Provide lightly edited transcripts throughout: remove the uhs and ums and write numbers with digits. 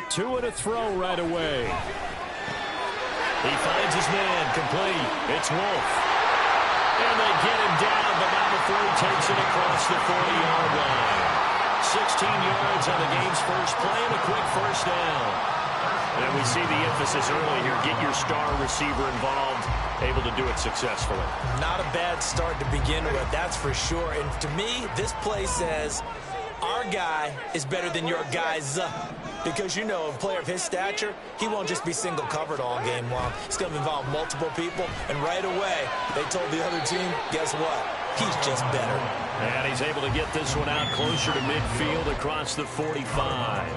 Two and a throw right away. He finds his man, complete. It's Wolf. And they get him down, but not before he takes it across the 40-yard line. 16 yards on the game's first play and a quick first down. And we see the emphasis early here. Get your star receiver involved, able to do it successfully. Not a bad start to begin with, that's for sure. And to me, this play says our guy is better than your guys. Because, you know, a player of his stature, he won't just be single covered all game long. It's going to involve multiple people. And right away, they told the other team, guess what? He's just better. And he's able to get this one out closer to midfield across the 45.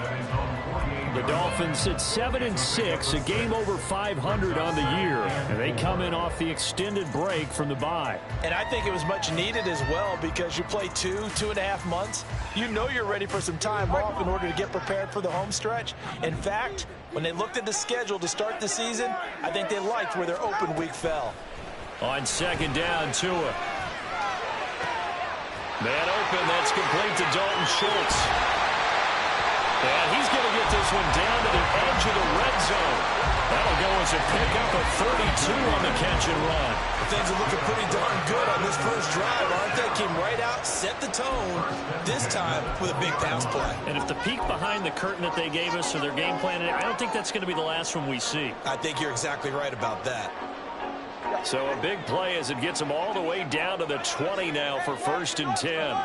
The Dolphins at 7-6, a game over 500 on the year, and they come in off the extended break from the bye. And I think it was much needed as well because you play 2.5 months. You know you're ready for some time off in order to get prepared for the home stretch. In fact, when they looked at the schedule to start the season, I think they liked where their open week fell. On second down, Tua. Man open, that's complete to Dalton Schultz. And he's going to get this one down to the edge of the red zone. That'll go as a pickup of 32 on the catch and run. Things are looking pretty darn good on this first drive, aren't they? Came right out, set the tone, this time with a big pass play. And if the peek behind the curtain that they gave us or their game plan, I don't think that's going to be the last one we see. I think you're exactly right about that. So a big play as it gets them all the way down to the 20 now for 1st and 10.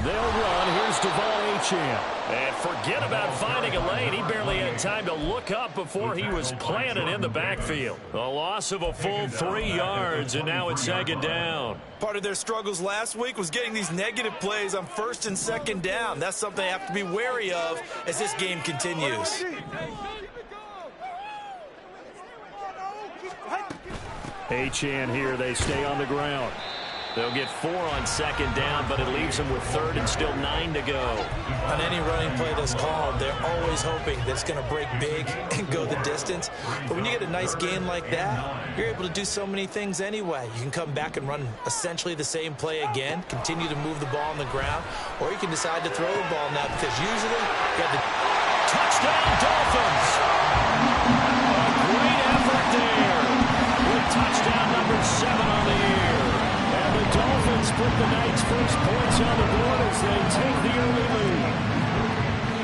They'll run. Here's Devon Achane. And forget about finding a lane. He barely had time to look up before he was planted in the backfield. A loss of a full 3 yards, and now it's second down. Part of their struggles last week was getting these negative plays on 1st and 2nd down. That's something they have to be wary of as this game continues. Achane here. They stay on the ground. They'll get 4 on second down, but it leaves them with 3rd and still 9 to go. On any running play that's called, they're always hoping that it's going to break big and go the distance. But when you get a nice gain like that, you're able to do so many things anyway. You can come back and run essentially the same play again, continue to move the ball on the ground, or you can decide to throw the ball now because usually you have the touchdown Dolphins. A great effort there with touchdown number 7 on the year. The Dolphins put the night's first points on the board as they take the early lead.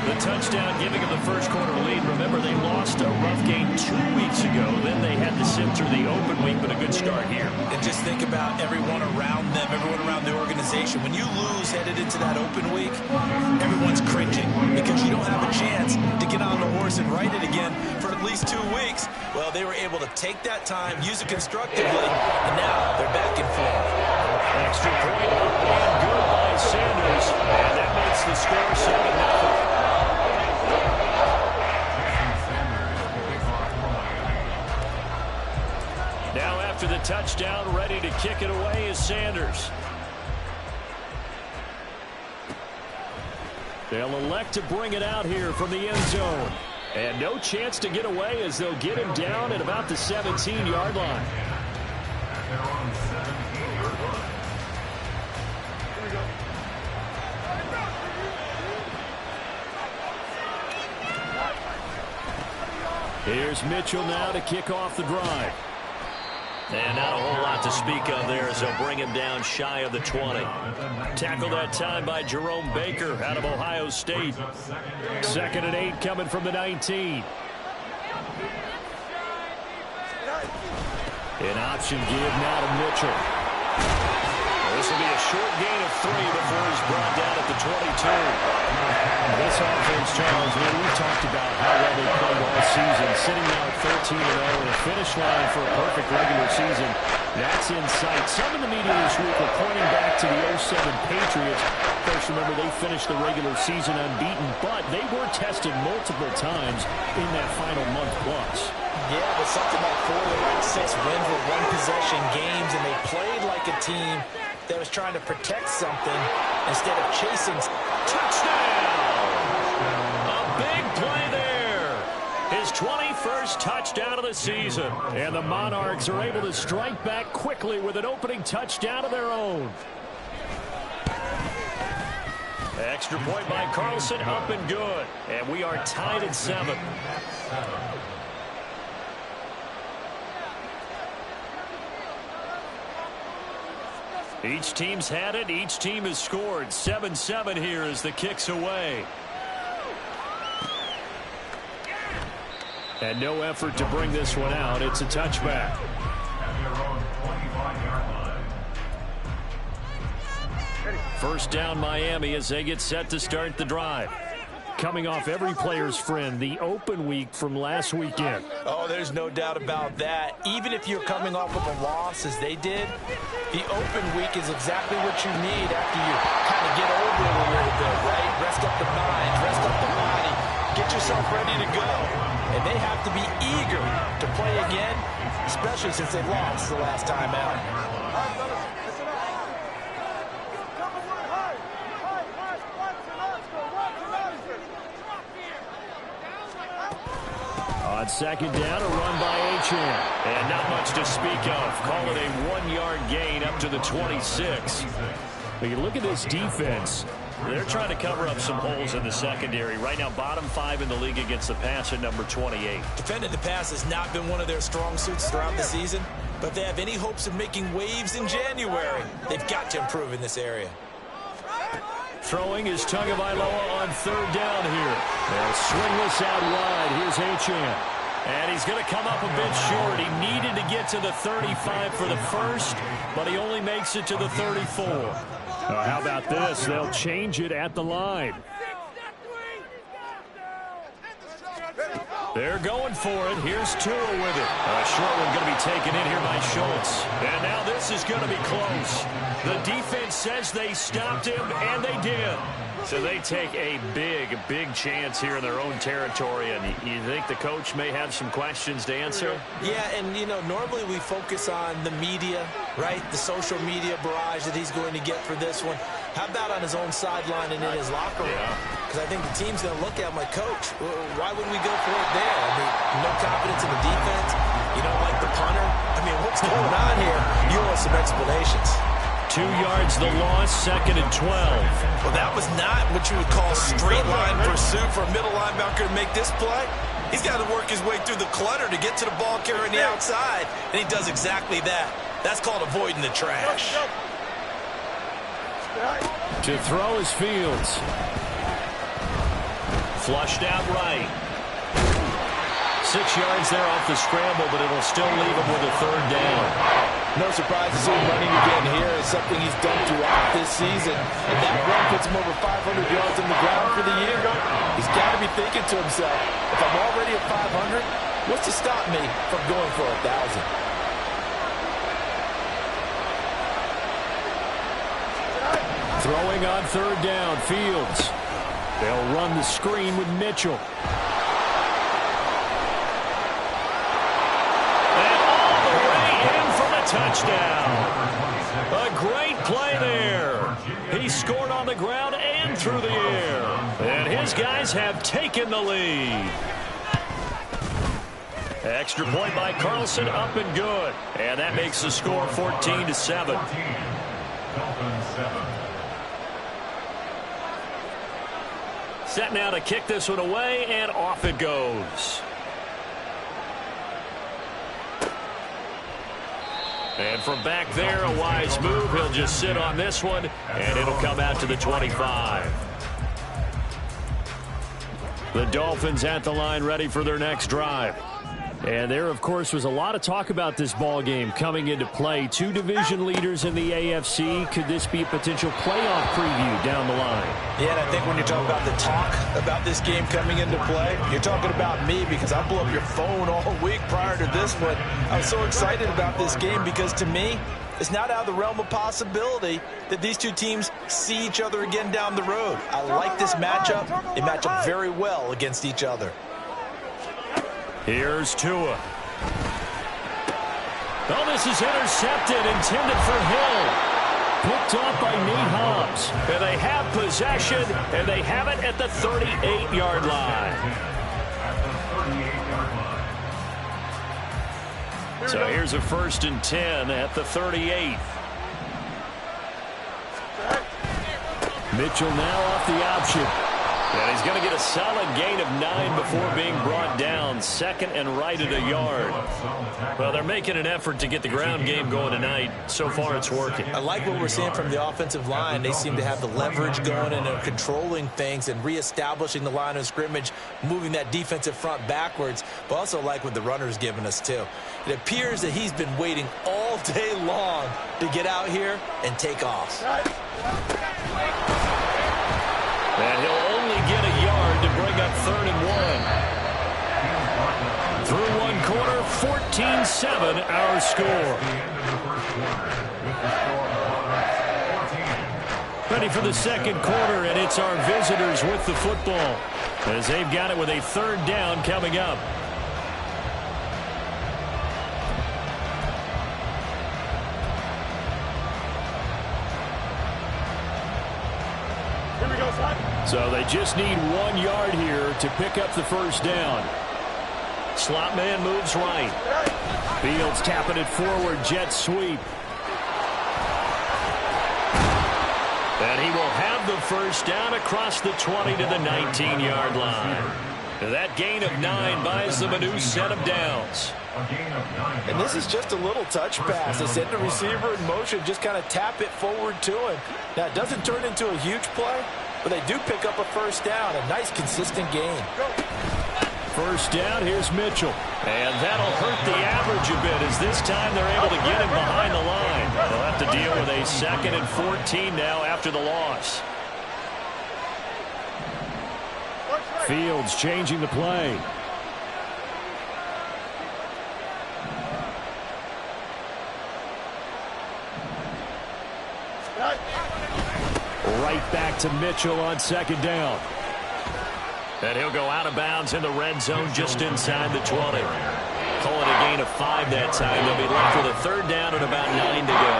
The touchdown giving them the first quarter lead. Remember, they lost a rough game 2 weeks ago. Then they had to sit through the open week, but a good start here. And just think about everyone around them, everyone around the organization. When you lose headed into that open week, everyone's cringing because you don't have a chance to get on the horse and ride it again for at least 2 weeks. Well, they were able to take that time, use it constructively, and now they're back in form. Extra point up and good by Sanders. And that makes the score 7-0. Now after the touchdown, ready to kick it away is Sanders. They'll elect to bring it out here from the end zone. And no chance to get away as they'll get him down at about the 17-yard line. Here's Mitchell now to kick off the drive. And not a whole lot to speak of there as they'll bring him down shy of the 20. Tackled that time by Jerome Baker out of Ohio State. 2nd and 8 coming from the 19. An option give now to Mitchell. This will be a short gain of 3 before he's brought down at the 22. This offense, Charles, we talked about how well they played all season, sitting now at 13-0 and a finish line for a perfect regular season. That's in sight. Some in the media this week were pointing back to the 07 Patriots. First, remember, they finished the regular season unbeaten, but they were tested multiple times in that final month plus. Yeah, but something like 4 of the last 6 wins were one-possession games, and they played like a team that was trying to protect something instead of chasing. Touchdown! A big play there. His 21st first touchdown of the season. And the Monarchs are able to strike back quickly with an opening touchdown of their own. Extra point by Carlson, up and good. And we are tied at 7. Each team's had it. Each team has scored. 7-7 here as the kick's away. And no effort to bring this one out. It's a touchback. First down Miami as they get set to start the drive. Coming off every player's friend, the open week from last weekend. Oh, there's no doubt about that. Even if you're coming off of a loss as they did, the open week is exactly what you need after you kind of get over it a little bit, right? Rest up the mind, rest up the body, get yourself ready to go. And they have to be eager to play again, especially since they lost the last time out. On second down, a run by Achane. And not much to speak of. Call it a 1-yard gain up to the 26. But you look at this defense. They're trying to cover up some holes in the secondary. Right now, bottom 5 in the league against the pass at number 28. Defending the pass has not been one of their strong suits throughout the season, but if they have any hopes of making waves in January, they've got to improve in this area. Throwing is Tagovailoa on third down here. They'll swing this out wide. Here's Achane. And he's going to come up a bit short. He needed to get to the 35 for the first, but he only makes it to the 34. How about this? They'll change it at the line. They're going for it. Here's Tua with it. A short one going to be taken in here by Schultz. And now this is going to be close. The defense says they stopped him, and they did. So they take a big chance here in their own territory. And you think the coach may have some questions to answer? Yeah, and, you know, normally we focus on the media, right? The social media barrage that he's going to get for this one. How about on his own sideline and in his locker room? Because I think the team's going to look at him like, Coach, why would we go for it there? I mean, no confidence in the defense. You don't like the punter. I mean, what's going on here? You want some explanations. 2 yards the loss, 2nd and 12. Well, that was not what you would call straight line pursuit for a middle linebacker to make this play. He's got to work his way through the clutter to get to the ball carrier on the outside, and he does exactly that. That's called avoiding the trash. To throw is Fields. Flushed out right. 6 yards there off the scramble, but it'll still leave him with a third down. No surprise to see him running again here. It's something he's done throughout this season. And that run puts him over 500 yards on the ground for the year. He's got to be thinking to himself, if I'm already at 500, what's to stop me from going for 1,000? Throwing on third down, Fields. They'll run the screen with Mitchell. Touchdown. A great play there. He scored on the ground and through the air. And his guys have taken the lead. Extra point by Carlson, up and good. And that makes the score 14-7. Set now to kick this one away, and off it goes. And from back there, a wise move. He'll just sit on this one, and it'll come out to the 25. The Dolphins at the line, ready for their next drive. And there, of course, was a lot of talk about this ball game coming into play. 2 division leaders in the AFC. Could this be a potential playoff preview down the line? Yeah, and I think when you're talking about the talk about this game coming into play, you're talking about me because I blew up your phone all week prior to this one. I was so excited about this game because, to me, it's not out of the realm of possibility that these two teams see each other again down the road. I like this matchup. They match up very well against each other. Here's Tua. Oh, this is intercepted, intended for Hill. Picked off by Nate Hobbs. And they have possession, and they have it at the 38-yard line. So here's a 1st and 10 at the 38. Mitchell now off the option. And he's going to get a solid gain of 9 before being brought down. 2nd and right at a yard. Well, they're making an effort to get the ground game going tonight. So far, it's working. I like what we're seeing from the offensive line. They seem to have the leverage going and are controlling things and reestablishing the line of scrimmage, moving that defensive front backwards. But also like what the runner's giving us, too. It appears that he's been waiting all day long to get out here and take off. And he'll only get a yard to bring up 3rd and 1. Through one quarter, 14-7 our score. Ready for the 2nd quarter, and it's our visitors with the football as they've got it with a 3rd down coming up. So they just need 1 yard here to pick up the 1st down. Slot man moves right. Fields tapping it forward, jet sweep. And he will have the 1st down across the 20 to the 19-yard line. That gain of 9 buys them a new set of downs. And this is just a little touch pass. They send the receiver in motion, just kind of tap it forward to him. Now, it doesn't turn into a huge play, but they do pick up a 1st down, a nice consistent gain. 1st down, here's Mitchell. And that'll hurt the average a bit as this time they're able to get him behind the line. They'll have to deal with a 2nd and 14 now after the loss. Fields changing the play. Right back to Mitchell on 2nd down. And he'll go out of bounds in the red zone just inside the 20. Call it a gain of 5 that time. They'll be left with a 3rd down and about 9 to go.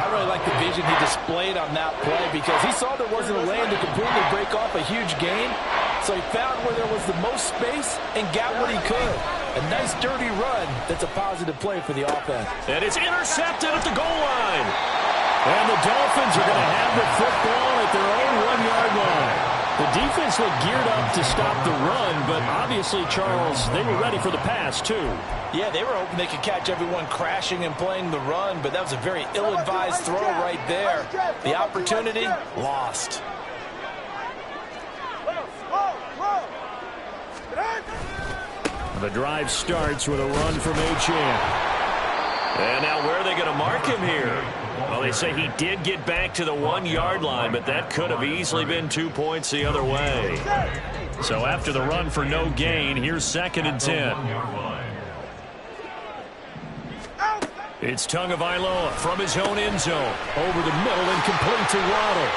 I really like the vision he displayed on that play because he saw there wasn't a lane to completely break off a huge gain. So he found where there was the most space and got what he could. A nice dirty run that's a positive play for the offense. And it's intercepted at the goal line. And the Dolphins are going to have the football at their own 1-yard line. The defense looked geared up to stop the run, but obviously, Charles, they were ready for the pass, too. Yeah, they were hoping they could catch everyone crashing and playing the run, but that was a very ill-advised throw right there. The opportunity, lost. The drive starts with a run from Achane. And now where are they going to mark him here? Well, they say he did get back to the 1-yard line, but that could have easily been 2 points the other way. So after the run for no gain, here's 2nd and 10. It's Tagovailoa from his own end zone. Over the middle and complete to Waddle.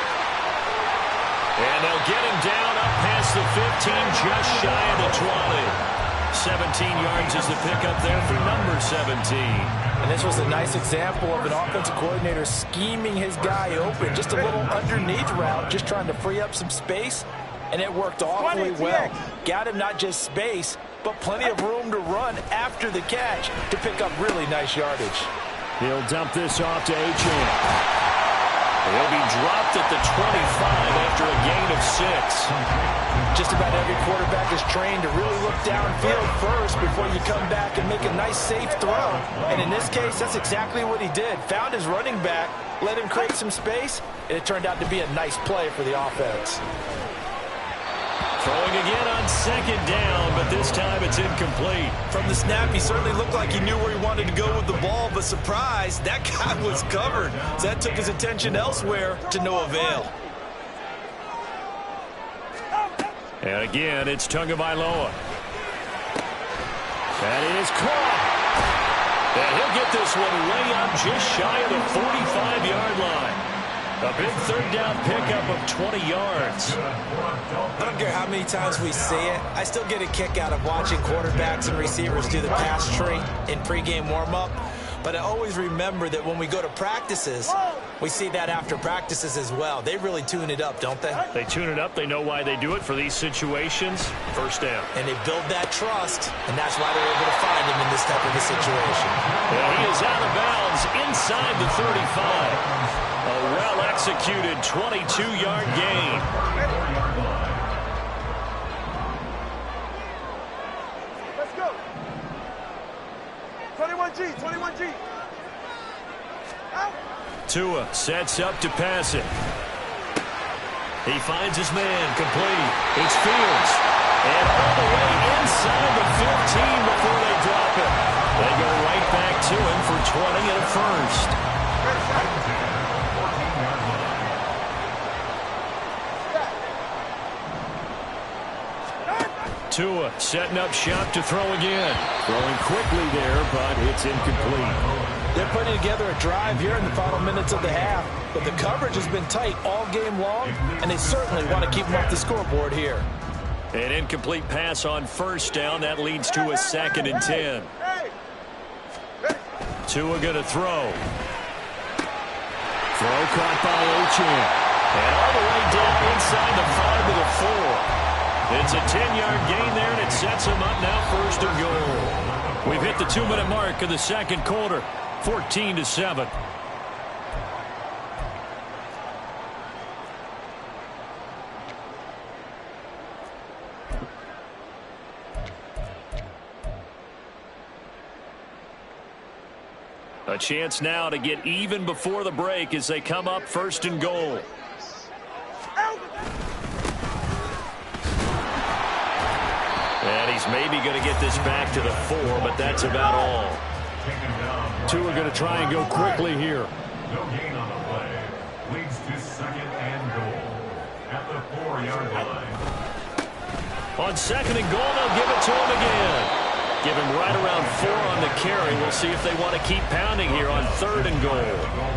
And they'll get him down up past the 15, just shy of the 20. 17 yards is the pickup there for number 17. And this was a nice example of an offensive coordinator scheming his guy open. Just a little underneath route, just trying to free up some space, and it worked awfully well. Got him not just space, but plenty of room to run after the catch to pick up really nice yardage. He'll dump this off to Achane. He'll be dropped at the 25 after a gain of 6. Just about every quarterback is trained to really look downfield first before you come back and make a nice, safe throw. And in this case, that's exactly what he did. Found his running back, let him create some space, and it turned out to be a nice play for the offense. Throwing again on 2nd down, but this time it's incomplete. From the snap, he certainly looked like he knew where he wanted to go with the ball, but surprise, that guy was covered. So that took his attention elsewhere to no avail. And again, it's Tagovailoa. That is caught. And he'll get this one way up just shy of the 45-yard line. A big 3rd down pickup of 20 yards. I don't care how many times we see it. I still get a kick out of watching quarterbacks and receivers do the pass tree in pregame warm-up. But I always remember that when we go to practices, we see that after practices as well. They really tune it up, don't they? They tune it up. They know why they do it for these situations. 1st down. And they build that trust, and that's why they're able to find him in this type of a situation. And he is out of bounds inside the 35. A well-executed 22-yard gain. Let's go. 21G, 21G. Out. Tua sets up to pass it. He finds his man, complete. It's Fields. And all the way inside the 15 before they drop it. They go right back to him for 20 and a first. Tua setting up shop to throw again. Throwing quickly there, but it's incomplete. They're putting together a drive here in the final minutes of the half, but the coverage has been tight all game long, and they certainly want to keep them off the scoreboard here. An incomplete pass on first down. That leads to a 2nd and 10. Tua going to throw. Throw caught by Achane. And all the way down inside the 5 to the 4. It's a 10-yard gain there, and it sets him up now 1st and goal. We've hit the 2-minute mark of the second quarter. 14-7. A chance now to get even before the break as they come up 1st and goal. And he's maybe going to get this back to the 4, but that's about all. Two are going to try and go quickly here. No gain on the play. Leads to 2nd and goal. At the 4-yard line. On 2nd and goal, they'll give it to him again. Give him right around 4 on the carry. We'll see if they want to keep pounding here on 3rd and goal.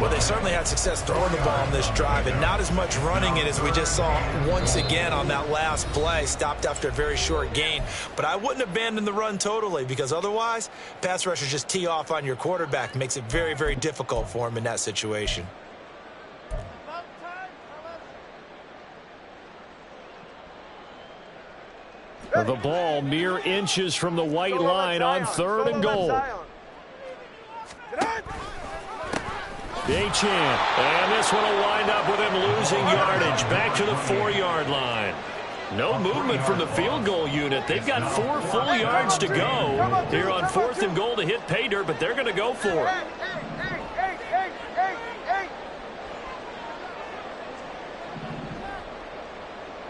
Well, they certainly had success throwing the ball on this drive and not as much running it as we just saw once again on that last play. Stopped after a very short gain. But I wouldn't abandon the run totally because otherwise, pass rushers just tee off on your quarterback. Makes it very, very difficult for him in that situation. The ball mere inches from the white line on 3rd and goal. Achane. And this one will wind up with him losing yardage back to the 4-yard line. No movement from the field goal unit. They've got 4 full yards to go here on 4th and goal to hit pay dirt, but they're going to go for it.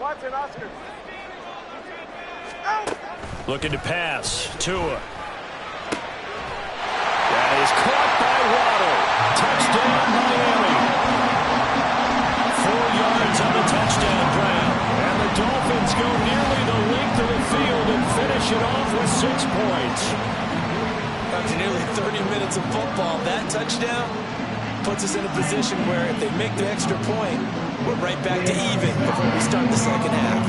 Watson, Oscar. Looking to pass. Tua. That is caught by Waddle. Touchdown, Miami. 4 yards on the touchdown grab. And the Dolphins go nearly the length of the field and finish it off with 6 points. After nearly 30 minutes of football, that touchdown puts us in a position where if they make the extra point, we're right back to even before we start the second half.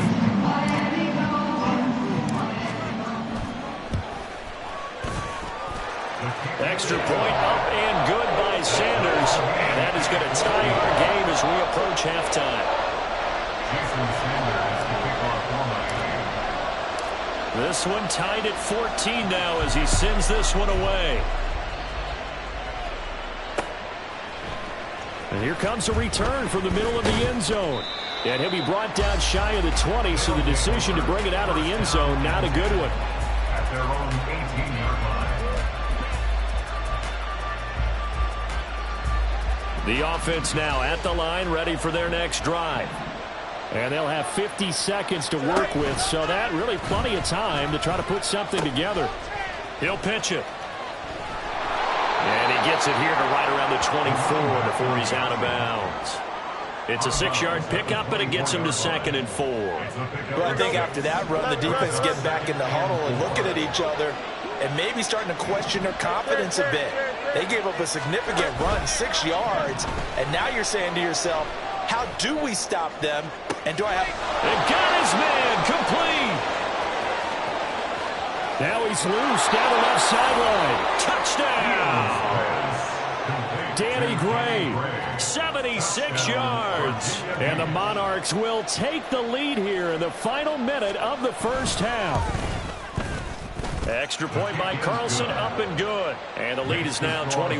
Extra point up and good by Sanders. And that is going to tie our game as we approach halftime. This one tied at 14 now as he sends this one away. And here comes a return from the middle of the end zone. And he'll be brought down shy of the 20, so the decision to bring it out of the end zone, not a good one. At their own 18-yard line. The offense now at the line, ready for their next drive. And they'll have 50 seconds to work with, so that really plenty of time to try to put something together. He'll pitch it. And he gets it here to right around the 24 before he's out of bounds. It's a 6-yard pickup, but it gets him to 2nd and 4. Well, I think after that run, the defense getting back in the huddle and looking at each other and maybe starting to question their confidence a bit. They gave up a significant run, 6 yards, and now you're saying to yourself, how do we stop them? And do I have... And got his man complete. Now he's loose down the left sideline. Touchdown. Danny Gray. 76 yards. And the Monarchs will take the lead here in the final minute of the first half. Extra point by Carlson, up and good. And the lead is now 21-14.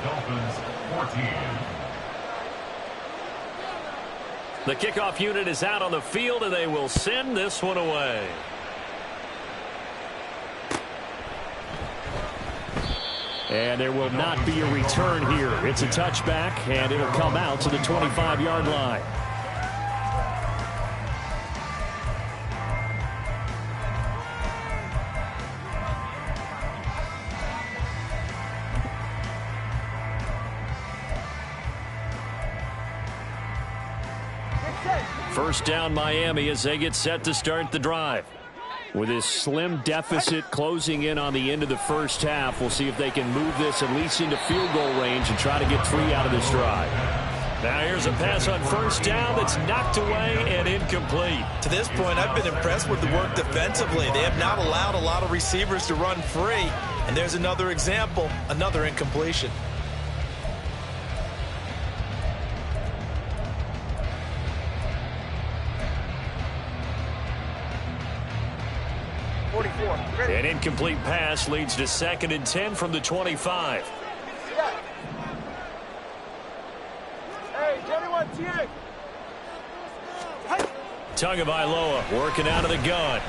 Dolphins 14. The kickoff unit is out on the field, and they will send this one away. And there will not be a return here. It's a touchback, and it'll come out to the 25-yard line. First down Miami as they get set to start the drive. With this slim deficit closing in on the end of the first half, we'll see if they can move this at least into field goal range and try to get 3 out of this drive. Now here's a pass on first down that's knocked away and incomplete. To this point, I've been impressed with the work defensively. They have not allowed a lot of receivers to run free. And there's another example, another incompletion. An incomplete pass leads to 2nd and 10 from the 25. Hey, Jenny, TA. Tagovailoa working out of the gun.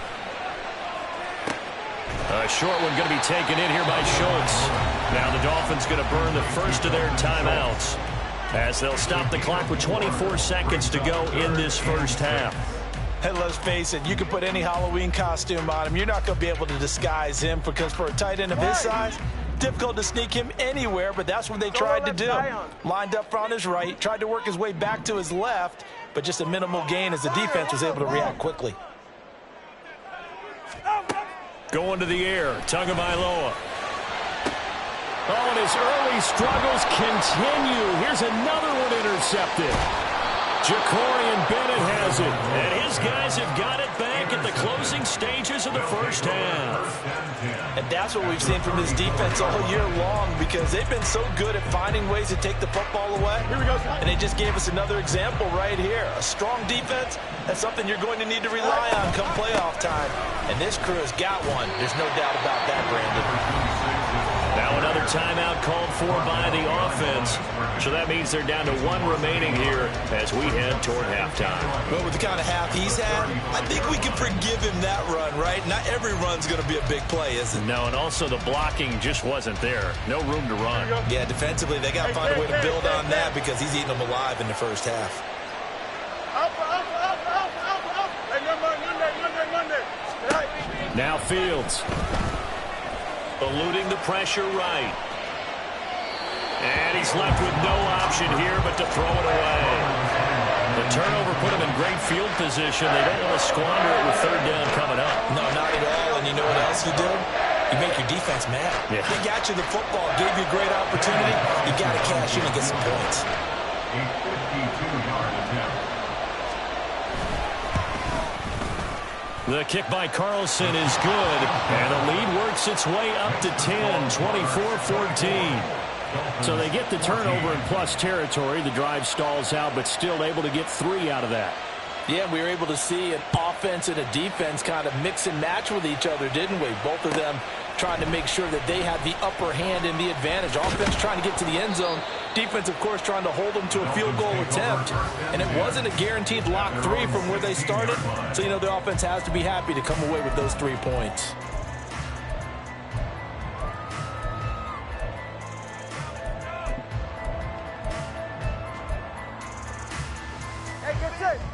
A short one going to be taken in here by Schultz. Now the Dolphins going to burn the first of their timeouts as they'll stop the clock with 24 seconds to go in this first half. Hey, let's face it, you can put any Halloween costume on him. You're not going to be able to disguise him because for a tight end of his size, difficult to sneak him anywhere, but that's what they tried to do. Lined up on his right, tried to work his way back to his left, but just a minimal gain as the defense was able to react quickly. Going to the air, Tagovailoa. Oh, and his early struggles continue. Here's another one intercepted. Jacorian Bennett has it. And his guys have got it back at the closing stages of the first half. And that's what we've seen from this defense all year long because they've been so good at finding ways to take the football away. Here we go. And they just gave us another example right here. A strong defense, that's something you're going to need to rely on come playoff time. And this crew has got one. There's no doubt about that, Brandon. Now another timeout called for by the offense. So that means they're down to 1 remaining here as we head toward halftime. But with the kind of half he's had, I think we can forgive him that run, right? Not every run's going to be a big play, is it? No, and also the blocking just wasn't there. No room to run. Yeah, defensively, they got to find a way to build on that because he's eating them alive in the first half. Now Fields. Eluding the pressure right. And he's left with no option here but to throw it away. The turnover put him in great field position. They don't want to squander it with 3rd down coming up. No, not at all. And you know what else you do? You make your defense mad. Yeah. They got you the football, gave you a great opportunity. You got to cash in and get some points. A 52-yard attempt. The kick by Carlson is good, and the lead works its way up to 10, 24-14. So they get the turnover in plus territory. The drive stalls out, but still able to get 3 out of that. Yeah, we were able to see an offense and a defense kind of mix and match with each other, didn't we? Both of them trying to make sure that they had the upper hand and the advantage. Offense trying to get to the end zone. Defense, of course, trying to hold them to a field goal attempt. And it wasn't a guaranteed lock 3 from where they started. So, you know, the offense has to be happy to come away with those 3 points.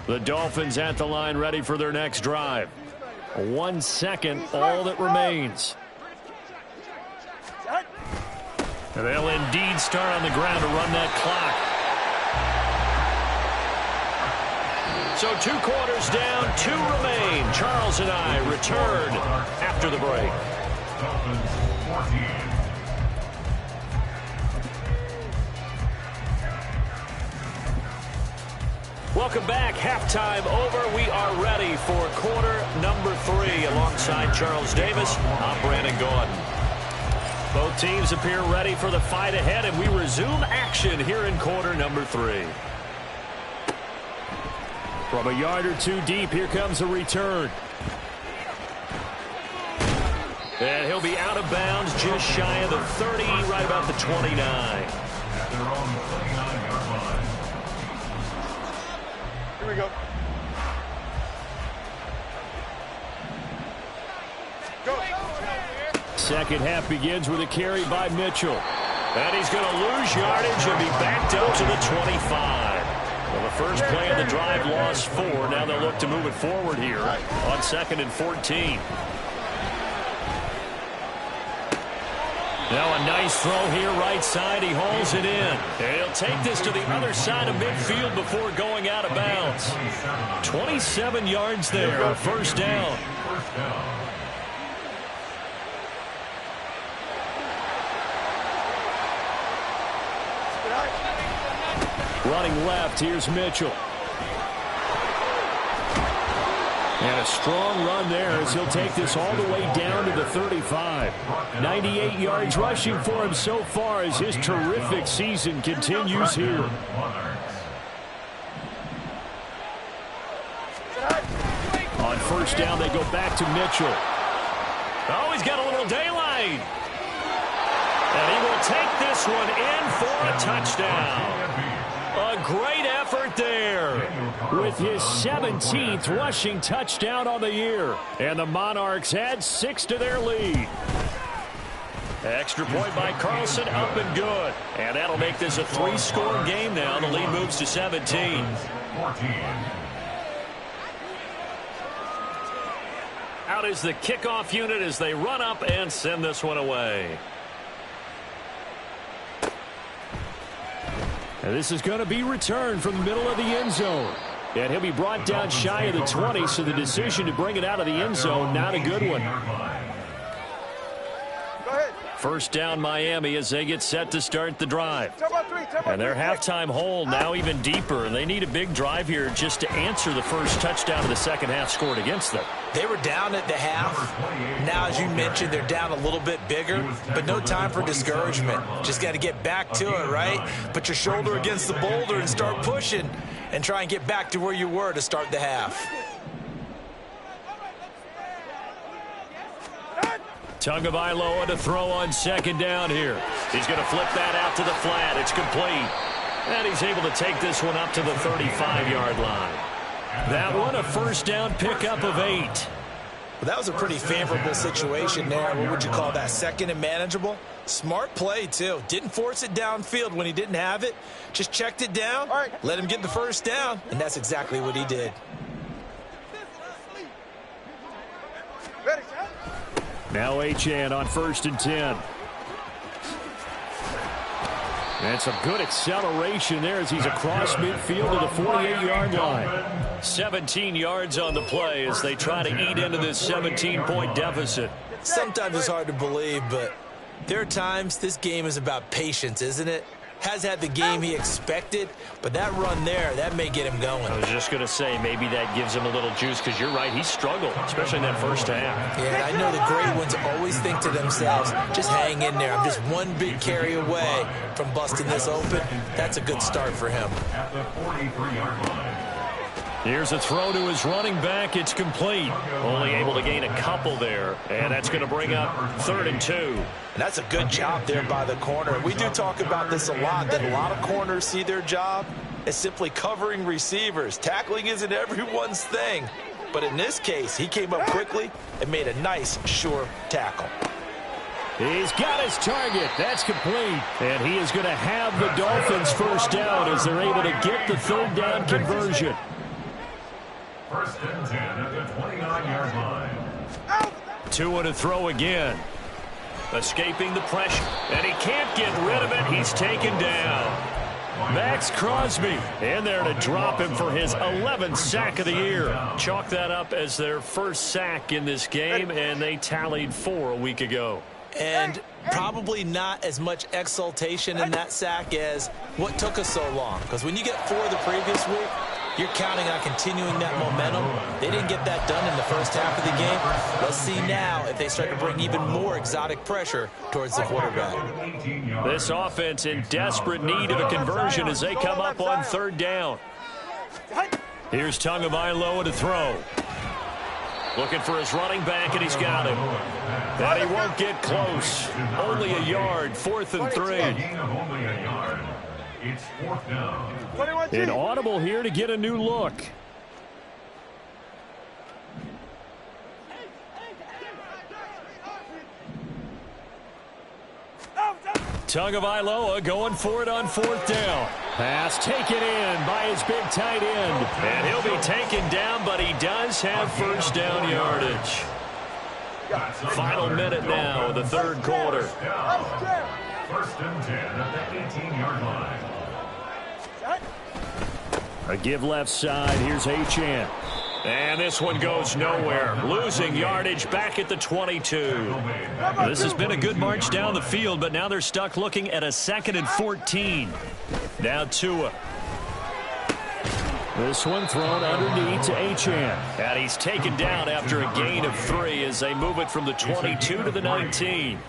The Dolphins at the line ready for their next drive. 1 second, all that remains. And they'll indeed start on the ground to run that clock. So 2 quarters down, 2 remain. Charles and I return after the break. Dolphins 14. Welcome back. Halftime over. We are ready for quarter number 3. Alongside Charles Davis, I'm Brandon Gordon. Both teams appear ready for the fight ahead, and we resume action here in quarter number 3. From a yard or 2 deep, here comes a return. And he'll be out of bounds just shy of the 30, right about the 29. At their own 29-yard line. Here we go. Go. Second half begins with a carry by Mitchell. And he's going to lose yardage and be backed up to the 25. Well, the first play of the drive lost 4. Now they'll look to move it forward here on 2nd and 14. Now a nice throw here right side. He hauls it in. And he'll take this to the other side of midfield before going out of bounds. 27 yards there. First down. First down. Running left, here's Mitchell. And a strong run there as he'll take this all the way down to the 35. 98 yards rushing for him so far as his terrific season continues here. On first down, they go back to Mitchell. Oh, he's got a little daylight. And he will take this one in for a touchdown. A great effort there. With his 17th rushing touchdown on the year. And the Monarchs add 6 to their lead. Extra point by Carlson, up and good. And that'll make this a 3-score game now. The lead moves to 17. 14. Out is the kickoff unit as they run up and send this one away. And this is going to be returned from the middle of the end zone. And he'll be brought down shy of the 20, so the decision to bring it out of the end zone, not a good one. First down Miami as they get set to start the drive. And their halftime hole now even deeper. And they need a big drive here just to answer the first touchdown of the second half scored against them. They were down at the half. Now, as you mentioned, they're down a little bit bigger, but no time for discouragement. Just got to get back to it, right? Put your shoulder against the boulder and start pushing and try and get back to where you were to start the half. Tagovailoa to throw on second down here. He's going to flip that out to the flat. It's complete. And he's able to take this one up to the 35-yard line. That one a first down pickup of 8. Well, that was a pretty favorable situation there. What would you call that? Second and manageable? Smart play, too. Didn't force it downfield when he didn't have it. Just checked it down, let him get the first down, and that's exactly what he did. Now Achane on 1st and 10. And some good acceleration there as he's across midfield to the 48-yard line. 17 yards on the play as they try to eat into this 17-point deficit. Sometimes it's hard to believe, but there are times this game is about patience, isn't it? Has had the game he expected, but that run there, that may get him going. I was just going to say, maybe that gives him a little juice, because you're right, he struggled, especially in that first half. Yeah, and I know the great ones always think to themselves, just hang in there. I'm just one big carry away from busting this open. That's a good start for him. At the 43-yard line. Here's a throw to his running back. It's complete. Only able to gain a couple there. And that's going to bring up 3rd and 2. And that's a good job there by the corner. We do talk about this a lot, that a lot of corners see their job as simply covering receivers. Tackling isn't everyone's thing. But in this case, he came up quickly and made a nice, sure tackle. He's got his target. That's complete. And he is going to have the Dolphins first down as they're able to get the 3rd down conversion. 1st and 10 at the 29-yard line. 2 to throw again. Escaping the pressure. And he can't get rid of it. He's taken down. Max Crosby in there to drop him for his 11th sack of the year. Chalk that up as their first sack in this game, and they tallied 4 a week ago. And probably not as much exultation in that sack as what took us so long. Because when you get 4 the previous week, you're counting on continuing that momentum. They didn't get that done in the first half of the game. Let's see now if they start to bring even more exotic pressure towards the quarterback. This offense in desperate need of a conversion as they come up on 3rd down. Here's Tagovailoa to throw. Looking for his running back, and he's got him. And he won't get close. Only a yard, 4th and 3. Gain of only a yard. It's 4th down. An audible here to get a new look. Tagovailoa going for it on 4th down. Pass taken in by his big tight end. And he'll be taken down, but he does have 1st down yardage. Final minute now of the 3rd quarter. 1st and 10 at the 18-yard line. A give left side. Here's Achane. And this one goes nowhere. Losing yardage back at the 22. This has been a good march down the field, but now they're stuck looking at a 2nd and 14. Now Tua. This one thrown underneath to Achane. And he's taken down after a gain of 3 as they move it from the 22 to the 19.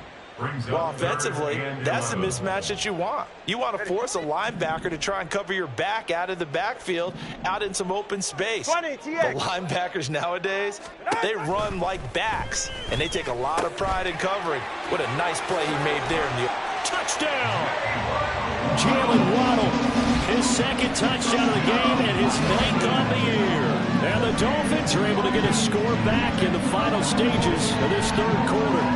Well, offensively, that's the mismatch that you want. You want to force a linebacker to try and cover your back out of the backfield, out in some open space. The linebackers nowadays, they run like backs, and they take a lot of pride in covering. What a nice play he made there in the touchdown. Jalen Waddle, his 2nd touchdown of the game and his 9th on the year. And the Dolphins are able to get a score back in the final stages of this 3rd quarter.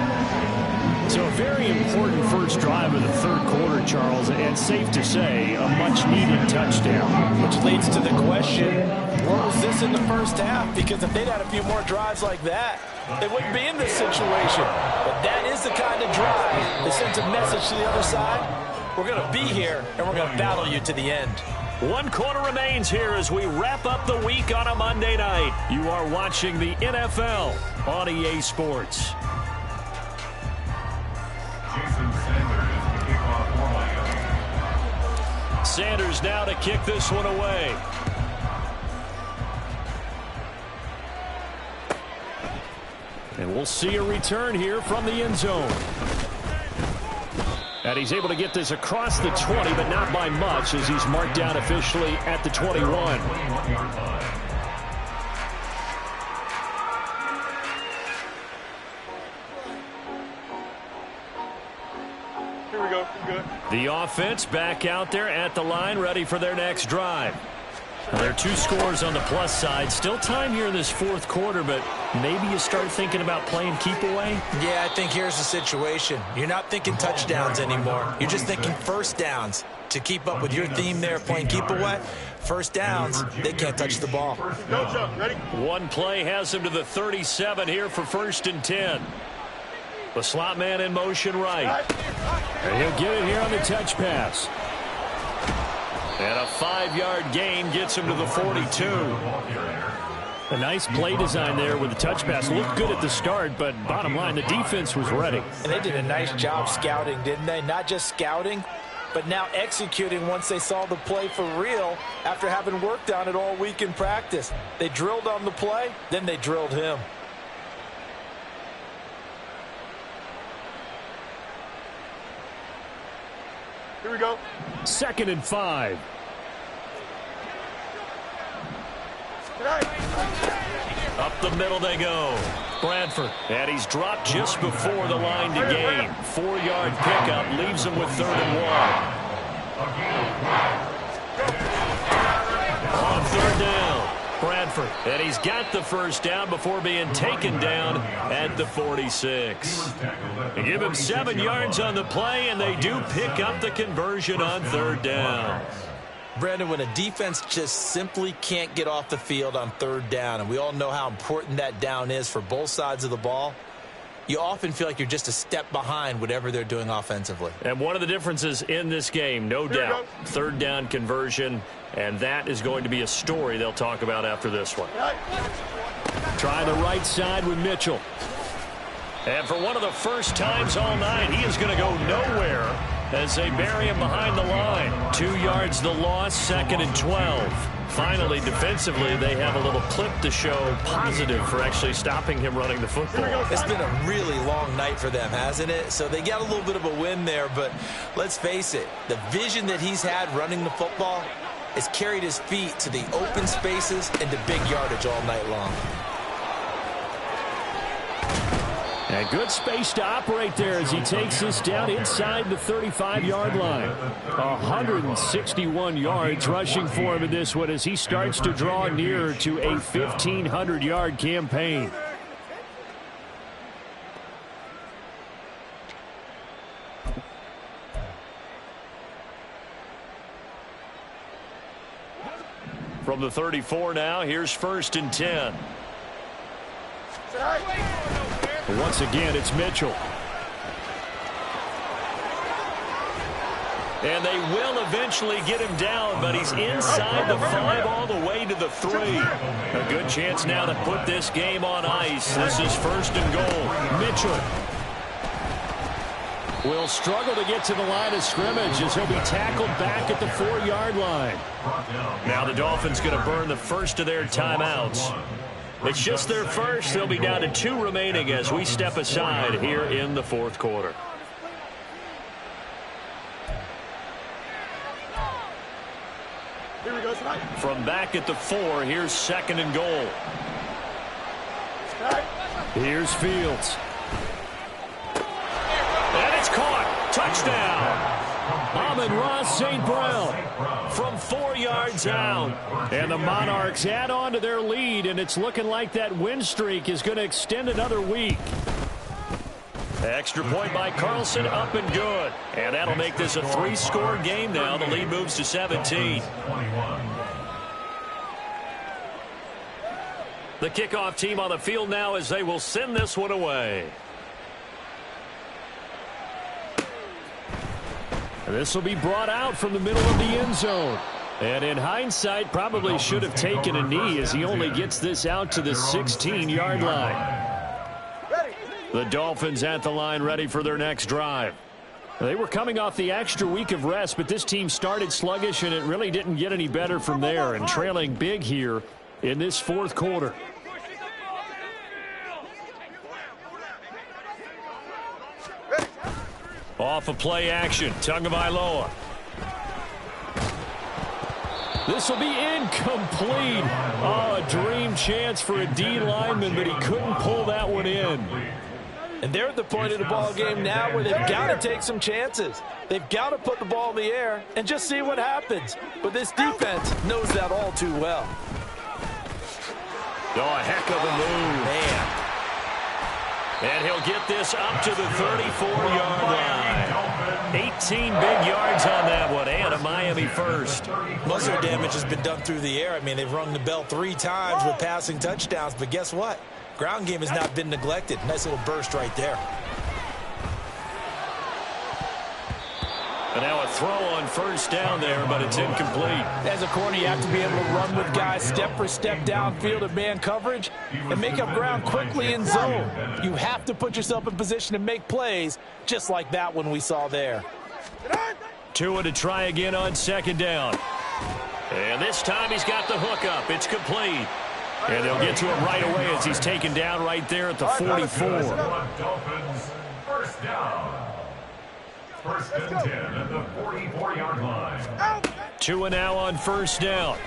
So a very important first drive of the 3rd quarter, Charles, and safe to say a much-needed touchdown. Which leads to the question, what was this in the 1st half? Because if they'd had a few more drives like that, they wouldn't be in this situation. But that is the kind of drive that sends a message to the other side. We're going to be here, and we're going to battle you to the end. 1 quarter remains here as we wrap up the week on a Monday night. You are watching the NFL on EA Sports. Sanders now to kick this one away. And we'll see a return here from the end zone. And he's able to get this across the 20, but not by much as he's marked down officially at the 21. Here we go. Good. The offense back out there at the line, ready for their next drive. Well, there are 2 scores on the plus side. Still time here in this 4th quarter, but maybe you start thinking about playing keep away? Yeah, I think here's the situation. You're not thinking touchdowns anymore. You're just thinking 1st downs. To keep up with your theme there, playing keep away, 1st downs, they can't touch the ball. Go, jump. Ready? One play has him to the 37 here for 1st and 10. The slot man in motion right. And he'll get it here on the touch pass. And a 5-yard gain gets him to the 42. A nice play design there with the touch pass. Looked good at the start, but bottom line, the defense was ready. And they did a nice job scouting, didn't they? Not just scouting, but now executing once they saw the play for real after having worked on it all week in practice. They drilled on the play, then they drilled him. Here we go. 2nd and 5. Up the middle they go. Bradford. And he's dropped just before the line to gain. 4-yard pickup leaves him with 3rd and 1. On 3rd down, Bradford. And he's got the 1st down before being taken down at the 46. They give him 7 yards on the play, and they do pick up the conversion on 3rd down. Brandon, when a defense just simply can't get off the field on 3rd down, and we all know how important that down is for both sides of the ball, you often feel like you're just a step behind whatever they're doing offensively. And one of the differences in this game, no doubt, 3rd down conversion, and that is going to be a story they'll talk about after this one. Try the right side with Mitchell. And for one of the first times all night, he is going to go nowhere as they bury him behind the line. 2 yards the loss, 2nd and 12. Finally, defensively, they have a little clip to show positive for actually stopping him running the football. It's been a really long night for them, hasn't it? So they got a little bit of a win there, but let's face it, the vision that he's had running the football has carried his feet to the open spaces and to big yardage all night long. And good space to operate there as he takes this down inside the 35-yard line. 161 yards rushing for him in this one as he starts to draw nearer to a 1,500-yard campaign. From the 34 now, here's 1st and 10. Once again, it's Mitchell. And they will eventually get him down, but he's inside the 5 all the way to the 3. A good chance now to put this game on ice. This is 1st and goal. Mitchell will struggle to get to the line of scrimmage as he'll be tackled back at the 4-yard line. Now the Dolphins going to burn the first of their timeouts. It's just their first. They'll be down to 2 remaining as we step aside here in the 4th quarter. Here we go, tonight. From back at the 4, here's 2nd and goal. Here's Fields. And it's caught. Touchdown. Amon-Ra St. Brown From 4 yards out. And the Monarchs add on to their lead, and it's looking like that win streak is going to extend another week. Extra point by Carlson, up and good. And that'll make this a 3-score game now. The lead moves to 17. The kickoff team on the field now as they will send this one away. This will be brought out from the middle of the end zone. And in hindsight, probably should have taken a knee as he only gets this out to the 16-yard line. The Dolphins at the line ready for their next drive. They were coming off the extra week of rest, but this team started sluggish, and it really didn't get any better from there, and trailing big here in this 4th quarter. Off of play action, Tagovailoa. This will be incomplete. Oh, a dream chance for a D lineman, but he couldn't pull that one in. And they're at the point of the ball game now where they've got to take some chances. They've got to put the ball in the air and just see what happens. But this defense knows that all too well. Oh, a heck of a move. Man. And he'll get this up to the 34-yard line. 18 big yards on that one, and a Miami first. Most of their damage has been done through the air. I mean, they've rung the bell 3 times with passing touchdowns, but guess what? Ground game has not been neglected. Nice little burst right there. And now a throw on 1st down there, but it's incomplete. As a corner, you have to be able to run with guys step for step downfield at man coverage and make up ground quickly in zone. You have to put yourself in position to make plays just like that one we saw there. Tua to try again on 2nd down. And this time he's got the hook up. It's complete. And they'll get to him right away as he's taken down right there at the 44. Dolphins, 1st down. 1st and 10 at the 44-yard line. Tua now on 1st down.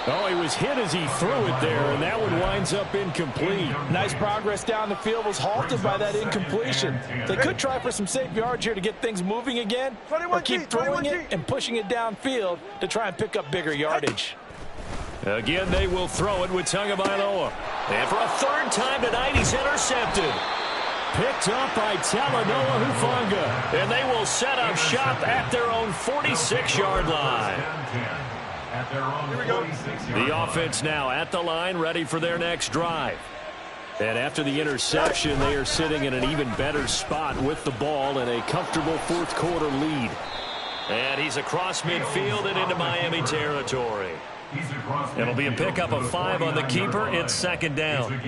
Oh, he was hit as he threw it there, and that one winds up incomplete. Nice progress down the field was halted by that incompletion. They could try for some safe yards here to get things moving again, or keep throwing it and pushing it downfield to try and pick up bigger yardage. Again, they will throw it with Tagovailoa. And for a 3rd time tonight, he's intercepted. Picked up by Talanoa Hufanga. And they will set up shop at their own 46-yard line. The offense now at the line, ready for their next drive. And after the interception, they are sitting in an even better spot with the ball and a comfortable 4th quarter lead. And he's across midfield and into Miami territory. It'll be a pickup of 5 on the keeper. It's 2nd down.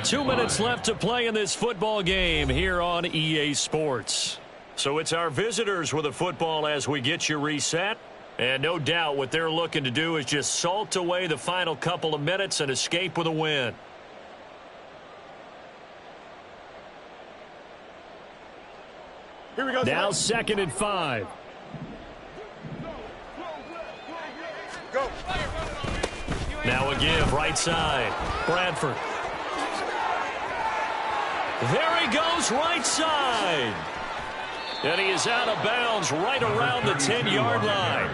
2 minutes left to play in this football game here on EA Sports. So it's our visitors with the football as we get you reset. And no doubt what they're looking to do is just salt away the final couple of minutes and escape with a win. Here we go. Now 2nd and 5. Go. Now They'll give right side. Bradford. There he goes right side. And he is out of bounds right around the 10-yard line.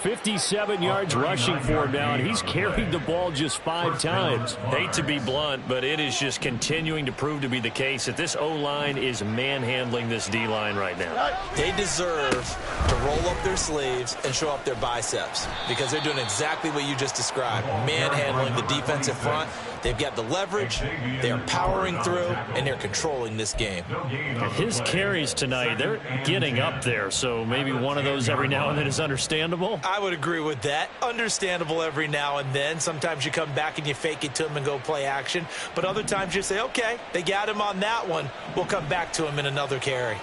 57 yards rushing for him now, and he's carried the ball just 5 times. Hate to be blunt, but it is just continuing to prove to be the case that this O-line is manhandling this D-line right now. They deserve to roll up their sleeves and show up their biceps because they're doing exactly what you just described, manhandling the defensive front. They've got the leverage, they're powering through, and they're controlling this game. His carries tonight, they're getting up there, so maybe one of those every now and then is understandable. I would agree with that. Understandable every now and then. Sometimes you come back and you fake it to him and go play action. But other times you say, okay, they got him on that one. We'll come back to him in another carry.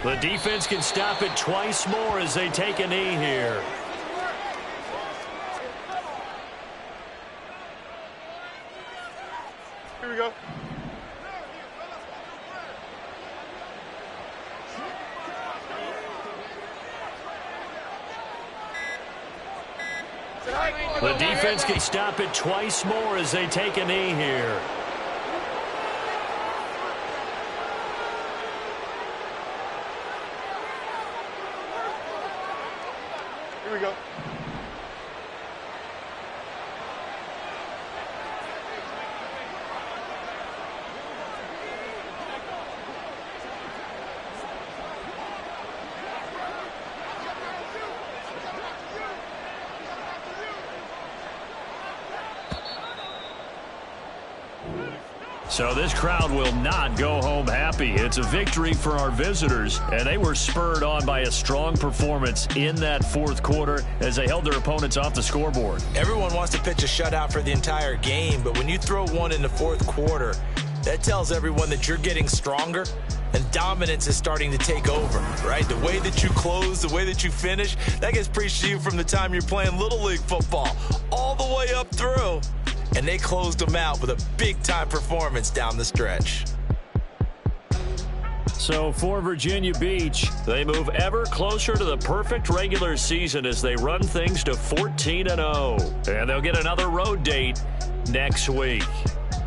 The defense can stop it twice more as they take a knee here. Here we go. The defense can stop it twice more as they take a knee here. Here we go. So this crowd will not go home happy. It's a victory for our visitors, and they were spurred on by a strong performance in that fourth quarter as they held their opponents off the scoreboard. Everyone wants to pitch a shutout for the entire game, but when you throw one in the fourth quarter, that tells everyone that you're getting stronger and dominance is starting to take over, right? The way that you close, the way that you finish, that gets preached to you from the time you're playing Little League football all the way up through. And they closed them out with a big-time performance down the stretch. So for Virginia Beach, they move ever closer to the perfect regular season as they run things to 14-0. And they'll get another road date next week.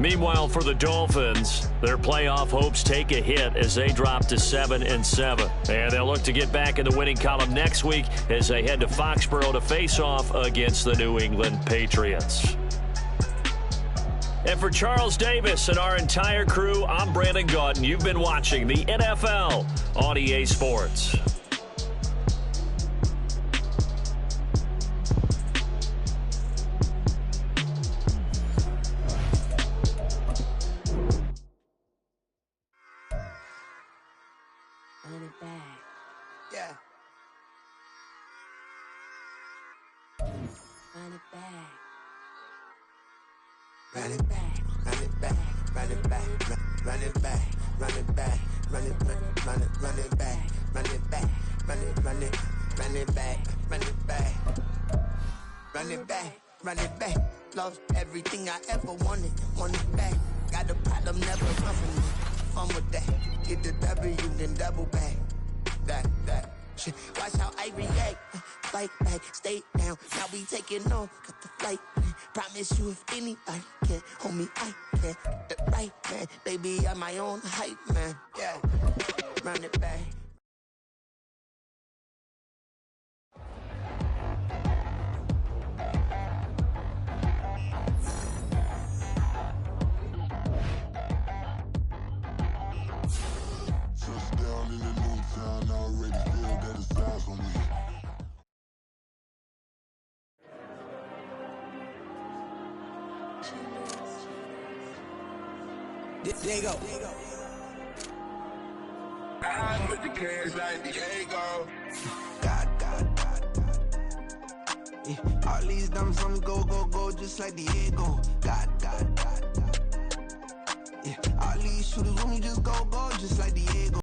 Meanwhile, for the Dolphins, their playoff hopes take a hit as they drop to 7-7. And they'll look to get back in the winning column next week as they head to Foxborough to face off against the New England Patriots. And for Charles Davis and our entire crew, I'm Brandon Gaudin. You've been watching the NFL on EA Sports. Run it back. Yeah. Run it back. Run it back, run it back, run it back, run it back, run it back, run it back, run it back, run it back, run it back, run it back, run it back, run it back. Lost everything I ever wanted it back. Got a problem, never run from me. Fun with that. Get the W, then double back. That shit. Watch how I react. Fight back, stay down. Now we taking on, got the flight. Promise you if anybody can, homie, I can. The right man, baby, I'm my own hype man. Yeah, run it back. Touchdown in the new town, already feel that it's eyes on me. There you go. I put the cash like Diego. God. Yeah, all these dumps on go, just like Diego. God. Yeah, all these shooters when we just go, just like Diego.